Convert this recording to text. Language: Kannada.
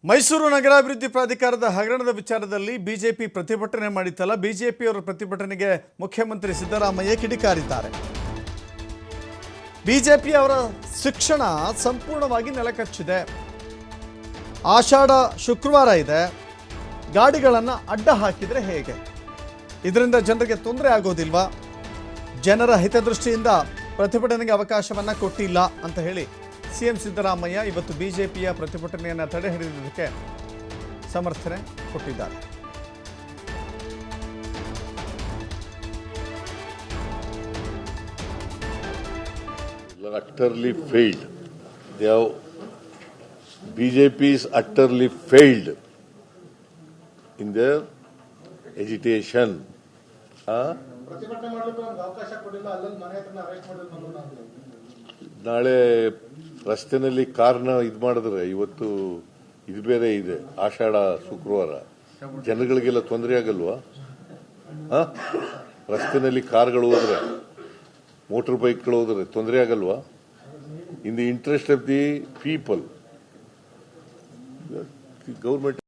ಮೈಸೂರು ನಗರಾಭಿವೃದ್ಧಿ ಪ್ರಾಧಿಕಾರದ ಹಗರಣದ ವಿಚಾರದಲ್ಲಿ ಬಿಜೆಪಿ ಪ್ರತಿಭಟನೆ ಮಾಡಿತ್ತಲ್ಲ, ಬಿಜೆಪಿಯವರ ಪ್ರತಿಭಟನೆಗೆ ಮುಖ್ಯಮಂತ್ರಿ ಸಿದ್ದರಾಮಯ್ಯ ಕಿಡಿಕಾರಿದ್ದಾರೆ. ಬಿಜೆಪಿಯವರ ಶಿಕ್ಷಣ ಸಂಪೂರ್ಣವಾಗಿ ನೆಲಕಚ್ಚಿದೆ. ಆಷಾಢ ಶುಕ್ರವಾರ ಇದೆ, ಗಾಡಿಗಳನ್ನು ಅಡ್ಡ ಹಾಕಿದರೆ ಹೇಗೆ? ಇದರಿಂದ ಜನರಿಗೆ ತೊಂದರೆ ಆಗೋದಿಲ್ವಾ? ಜನರ ಹಿತದೃಷ್ಟಿಯಿಂದ ಪ್ರತಿಭಟನೆಗೆ ಅವಕಾಶವನ್ನು ಕೊಟ್ಟಿಲ್ಲ ಅಂತ ಹೇಳಿ ಸಿಎಂ ಸಿದ್ದರಾಮಯ್ಯ ಇವತ್ತು ಬಿಜೆಪಿಯ ಪ್ರತಿಭಟನೆಯನ್ನು ತಡೆ ಹಿಡಿದಿದ್ದಕ್ಕೆ ಸಮರ್ಥನೆ ಕೊಟ್ಟಿದ್ದಾರೆ. Utterly failed. They have BJP is utterly failed in their agitation. ನಾಳೆ ರಸ್ತೆನಲ್ಲಿ ಕಾರ್ನ ಇದು ಮಾಡಿದ್ರೆ ಇವತ್ತು ಇದು ಬೇರೆ ಇದೆ, ಆಷಾಢ ಶುಕ್ರವಾರ, ಜನಗಳಿಗೆಲ್ಲ ತೊಂದರೆ ಆಗಲ್ವಾ? ರಸ್ತೆನಲ್ಲಿ ಕಾರ್ಗಳು ಹೋದ್ರೆ, ಮೋಟರ್ ಬೈಕ್ಗಳು ಹೋದ್ರೆ ತೊಂದರೆ ಆಗಲ್ವಾ? In the interest of the people, government